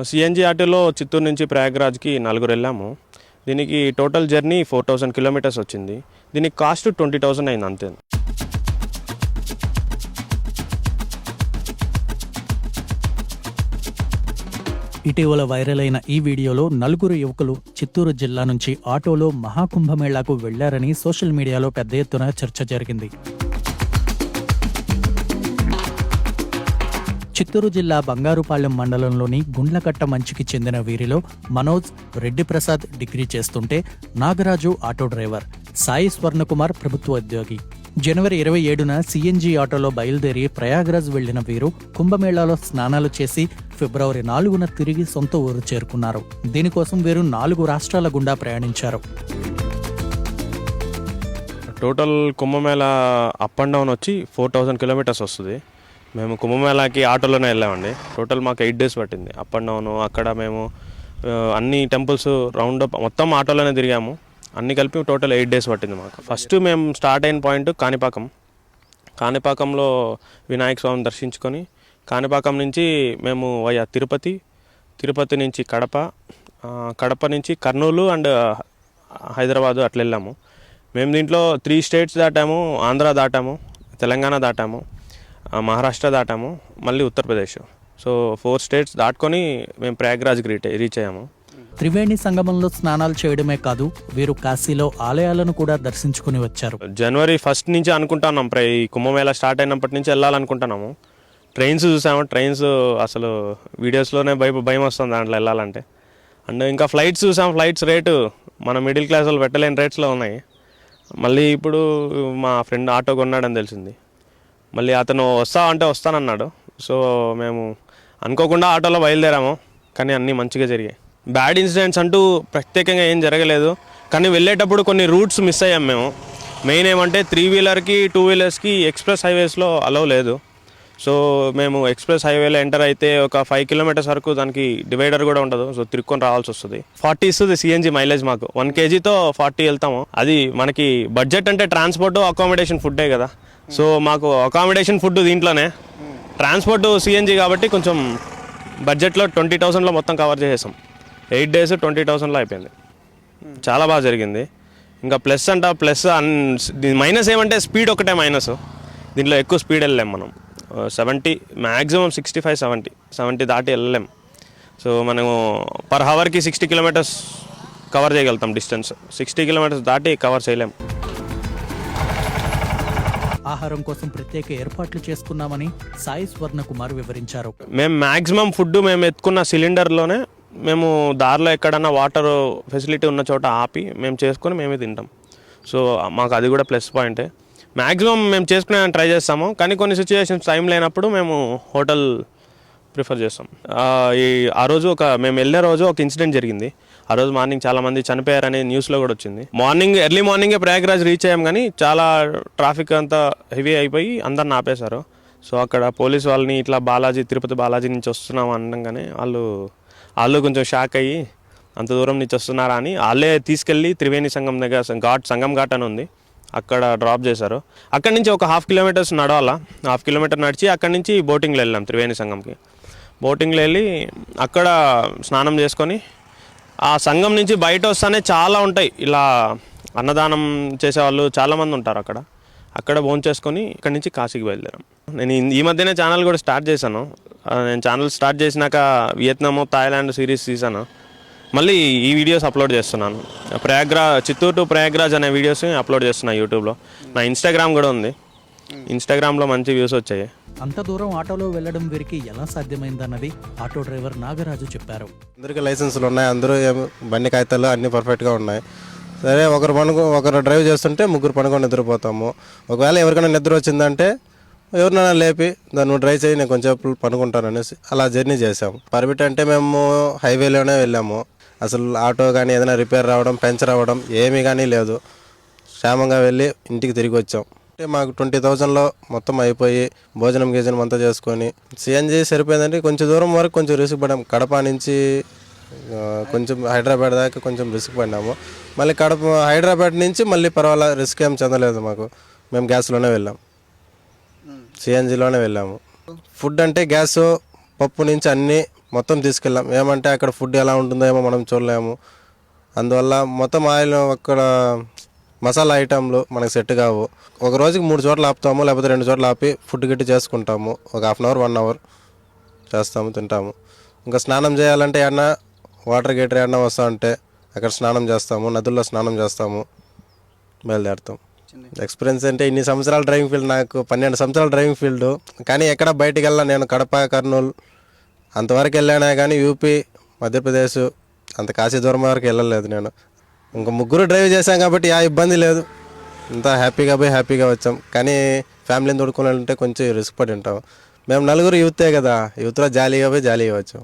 CNG ఆటోలో చిత్తూరు నుంచి ప్రయాగ్రాజ్కి నలుగురు వెళ్ళాము. దీనికి టోటల్ జర్నీ 4000 కిలోమీటర్స్ వచ్చింది. దీనికి కాస్ట్ 20,000 అయింది అంతే. ఇటీవల వైరల్ అయిన ఈ వీడియోలో నలుగురు యువకులు చిత్తూరు జిల్లా నుంచి ఆటోలో మహాకుంభమేళాకు వెళ్లారని సోషల్ మీడియాలో పెద్ద ఎత్తున చర్చ జరిగింది. చిత్తూరు జిల్లా బంగారుపాలెం మండలంలోని గుండ్లకట్ట మంచికి చెందిన వీరిలో మనోజ్, రెడ్డి ప్రసాద్ డిగ్రీ చేస్తుంటే నాగరాజు ఆటో డ్రైవర్, సాయి స్వర్ణకుమార్ ప్రభుత్వ ఉద్యోగి. జనవరి 27న సిఎన్జి ఆటోలో బయలుదేరి ప్రయాగ్రాజ్ వెళ్లిన వీరు కుంభమేళాలో స్నానాలు చేసి ఫిబ్రవరి 4న తిరిగి సొంత ఊరు చేరుకున్నారు. దీనికోసం వీరు 4 రాష్ట్రాల గుండా ప్రయాణించారు. Total Kumbh Mela up and down వచ్చి 4000 కిలోమీటర్స్ వస్తుంది. మేము కుంభమేళాకి ఆటోలోనే వెళ్ళామండి. టోటల్ మాకు 8 days పట్టింది అప్ అండ్ డౌన్. అక్కడ మేము అన్ని టెంపుల్స్ రౌండ్ అప్ మొత్తం ఆటోలోనే తిరిగాము. అన్ని కలిపి టోటల్ 8 days పట్టింది మాకు. ఫస్ట్ మేము స్టార్ట్ అయిన పాయింట్ కాణిపాకంలో వినాయక స్వామిని దర్శించుకొని కాణిపాకం నుంచి మేము వయా తిరుపతి నుంచి కడప నుంచి కర్నూలు అండ్ హైదరాబాదు అట్లా వెళ్ళాము. మేము దీంట్లో 3 states దాటాము, ఆంధ్ర దాటాము, తెలంగాణ దాటాము, మహారాష్ట్ర దాటాము, మళ్ళీ ఉత్తరప్రదేశ్. సో 4 states దాటుకొని మేము ప్రయాగ్రాజ్కి రీచ్ అయ్యాము. త్రివేణి సంగమంలో స్నానాలు చేయడమే కాదు, వీరు కాశీలో ఆలయాలను కూడా దర్శించుకుని వచ్చారు. జనవరి 1 నుంచి అనుకుంటున్నాం, ఈ కుంభమేళా స్టార్ట్ అయినప్పటి నుంచి వెళ్ళాలనుకుంటున్నాము. ట్రైన్స్ చూసాము, ట్రైన్స్ అసలు వీడియోస్లోనే భయం వస్తుంది దాంట్లో వెళ్ళాలంటే. అండ్ ఇంకా ఫ్లైట్స్ చూసాము, ఫ్లైట్స్ రేటు మన మిడిల్ క్లాస్ వాళ్ళు పెట్టలేని రేట్స్లో ఉన్నాయి. మళ్ళీ ఇప్పుడు మా ఫ్రెండ్ ఆటో కొన్నాడని తెలిసింది. మళ్ళీ అతను వస్తానన్నాడు. సో మేము అనుకోకుండా ఆటోలో బయలుదేరాము, కానీ అన్నీ మంచిగా జరిగాయి. బ్యాడ్ ఇన్సిడెంట్స్ అంటూ ప్రత్యేకంగా ఏం జరగలేదు, కానీ వెళ్ళేటప్పుడు కొన్ని రూట్స్ మిస్ అయ్యాం మేము. మెయిన్ ఏమంటే 3-wheelerకి 2-wheelersకి ఎక్స్ప్రెస్ హైవేస్లో అలౌ లేదు. సో మేము ఎక్స్ప్రెస్ హైవేలో ఎంటర్ అయితే ఒక 5 kilometers వరకు దానికి డివైడర్ కూడా ఉండదు. సో తిరుక్కొని రావాల్సి వస్తుంది. 40 ఇస్తుంది సిఎన్జి మైలేజ్ మాకు. 1 kgతో 40 వెళ్తాము. అది మనకి బడ్జెట్ అంటే ట్రాన్స్పోర్ట్, అకామిడేషన్, ఫుడ్డే కదా. సో మాకు అకామిడేషన్, ఫుడ్ దీంట్లోనే, ట్రాన్స్పోర్ట్ సిఎన్జి కాబట్టి కొంచెం బడ్జెట్లో 20,000లో మొత్తం కవర్ చేసేసాం. 8 days 20,000లో అయిపోయింది. చాలా బాగా జరిగింది. ఇంకా ప్లస్ మైనస్ ఏమంటే స్పీడ్ ఒకటే మైనస్. దీంట్లో ఎక్కువ స్పీడ్ వెళ్ళలేం మనం. 70 మ్యాక్సిమం 65-70 దాటి వెళ్ళలేం. సో మనము పర్ అవర్కి 60 kilometers కవర్ చేయగలుగుతాం డిస్టెన్స్. 60 kilometers దాటి కవర్ చేయలేం. ఆహారం కోసం ప్రత్యేక ఏర్పాట్లు చేసుకున్నామని సాయి స్వర్ణకుమార్ వివరించారు. మేము మ్యాక్సిమం ఫుడ్ మేము ఎత్తుకున్న సిలిండర్లోనే మేము దారిలో ఎక్కడన్నా వాటర్ ఫెసిలిటీ ఉన్న చోట ఆపి మేము చేసుకొని మేమే తింటాం. సో మాకు అది కూడా ప్లస్ పాయింటే. మ్యాక్సిమం మేము చేసుకునే ట్రై చేస్తాము, కానీ కొన్ని సిచ్యువేషన్స్ టైం లేనప్పుడు మేము హోటల్ ప్రిఫర్ చేస్తాం. ఆ రోజు మేము వెళ్ళే రోజు ఒక ఇన్సిడెంట్ జరిగింది. ఆ రోజు మార్నింగ్ చాలామంది చనిపోయారనే న్యూస్లో కూడా వచ్చింది. ఎర్లీ మార్నింగే ప్రయాగ్రాజ్ రీచ్ అయ్యాం, కానీ చాలా ట్రాఫిక్ అంతా హెవీ అయిపోయి అందరిని ఆపేశారు. సో అక్కడ పోలీస్ వాళ్ళని ఇట్లా తిరుపతి బాలాజీ నుంచి వస్తున్నాం అనగానే వాళ్ళు కొంచెం షాక్ అయ్యి అంత దూరం నుంచి వస్తున్నారా అని వాళ్ళే తీసుకెళ్ళి త్రివేణి సంగం దగ్గర సంగం ఘాట్ అని ఉంది, అక్కడ డ్రాప్ చేశారు. అక్కడి నుంచి ఒక 1/2 kilometers నడవాలా. 1/2 kilometer నడిచి అక్కడి నుంచి బోటింగ్లో వెళ్ళాం త్రివేణి సంగంకి. బోటింగ్లో వెళ్ళి అక్కడ స్నానం చేసుకొని ఆ సంఘం నుంచి బయట వస్తానే చాలా ఉంటాయి, ఇలా అన్నదానం చేసేవాళ్ళు చాలామంది ఉంటారు అక్కడ భోంచేసుకొని ఇక్కడి నుంచి కాశీకి బయలుదేరాం. నేను ఈ మధ్యనే ఛానల్ కూడా స్టార్ట్ చేశాను. నేను ఛానల్ స్టార్ట్ చేసినాక వియత్నాం, థాయిలాండ్ సిరీస్ తీసాను. మళ్ళీ ఈ వీడియోస్ అప్లోడ్ చేస్తున్నాను. చిత్తూరు టు ప్రయాగ్రాజ్ అనే వీడియోస్ అప్లోడ్ చేస్తున్నాను యూట్యూబ్లో. నా ఇన్స్టాగ్రామ్ కూడా ఉంది. ఇన్స్టాగ్రామ్లో మంచి వ్యూస్ వచ్చాయి. అంత దూరం ఆటోలో వెళ్ళడం వీరికి ఎలా సాధ్యమైందన్నది ఆటో డ్రైవర్ నాగరాజు చెప్పారు. అందరికీ లైసెన్సులు ఉన్నాయి, అందరూ బండి కాగితాలు అన్నీ పర్ఫెక్ట్గా ఉన్నాయి. సరే, ఒకరు డ్రైవ్ చేస్తుంటే 3 పనుకొని నిద్రపోతాము. ఒకవేళ ఎవరికైనా నిద్ర వచ్చిందంటే ఎవరినైనా లేపి నువ్వు డ్రైవ్ చేయి, నేను కొంచెం పనుకుంటాను అనేసి అలా జర్నీ చేసాము. పర్మిట్ అంటే మేము హైవేలోనే వెళ్ళాము. అసలు ఆటో కానీ ఏదైనా రిపేర్ రావడం, పంచర్ అవ్వడం ఏమీ కానీ లేదు. క్షేమంగా వెళ్ళి ఇంటికి తిరిగి వచ్చాం. అంటే మాకు 20,000లో మొత్తం అయిపోయి భోజనం అంతా చేసుకొని సిఎన్జి సరిపోయిందంటే కొంచెం దూరం వరకు కొంచెం రిస్క్ పడ్డాం. కడప నుంచి కొంచెం హైదరాబాద్ దాకా కొంచెం రిస్క్ పడినాము. మళ్ళీ హైదరాబాద్ నుంచి మళ్ళీ పర్వాలేదు, రిస్క్ ఏం చెందలేదు మాకు. మేము గ్యాస్లోనే వెళ్ళాం, సిఎన్జిలోనే వెళ్ళాము. ఫుడ్ అంటే గ్యాస్, పప్పు నుంచి అన్నీ మొత్తం తీసుకెళ్ళాం. ఏమంటే అక్కడ ఫుడ్ ఎలా ఉంటుందో ఏమో మనం చూడలేము. అందువల్ల మొత్తం ఆయిల్ అక్కడ మసాలా ఐటెంలు మనకు సెట్ కావు. ఒక రోజుకి 3 చోట్ల ఆపుతాము, లేకపోతే 2 చోట్ల ఆపి ఫుడ్ గిట్టి చేసుకుంటాము. ఒక 1/2 అవర్ 1 అవర్ చేస్తాము, తింటాము. ఇంకా స్నానం చేయాలంటే ఏమన్నా వాటర్ గీటర్ ఏమన్నా వస్తా ఉంటే అక్కడ స్నానం చేస్తాము, నదుల్లో స్నానం చేస్తాము, బయలుదేరుతాం. ఎక్స్పీరియన్స్ అంటే ఇన్ని సంవత్సరాల డ్రైవింగ్ ఫీల్డ్, నాకు 12 సంవత్సరాల డ్రైవింగ్ ఫీల్డ్. కానీ ఎక్కడ బయటికి వెళ్ళా. నేను కడప, కర్నూలు అంతవరకు వెళ్ళానే కానీ యూపీ, మధ్యప్రదేశ్ అంత కాశీ దూరం వరకు వెళ్ళలేదు నేను. ఇంకా 3 డ్రైవ్ చేశాం కాబట్టి ఆ ఇబ్బంది లేదు. అంతా హ్యాపీగా పోయి హ్యాపీగా వచ్చాం. కానీ ఫ్యామిలీని తోడుకోవాలంటే కొంచెం రిస్క్ పడి ఉంటాం. మేము 4 యూతే కదా, యూత్లో జాలీగా పోయి జాలీగా వచ్చాం.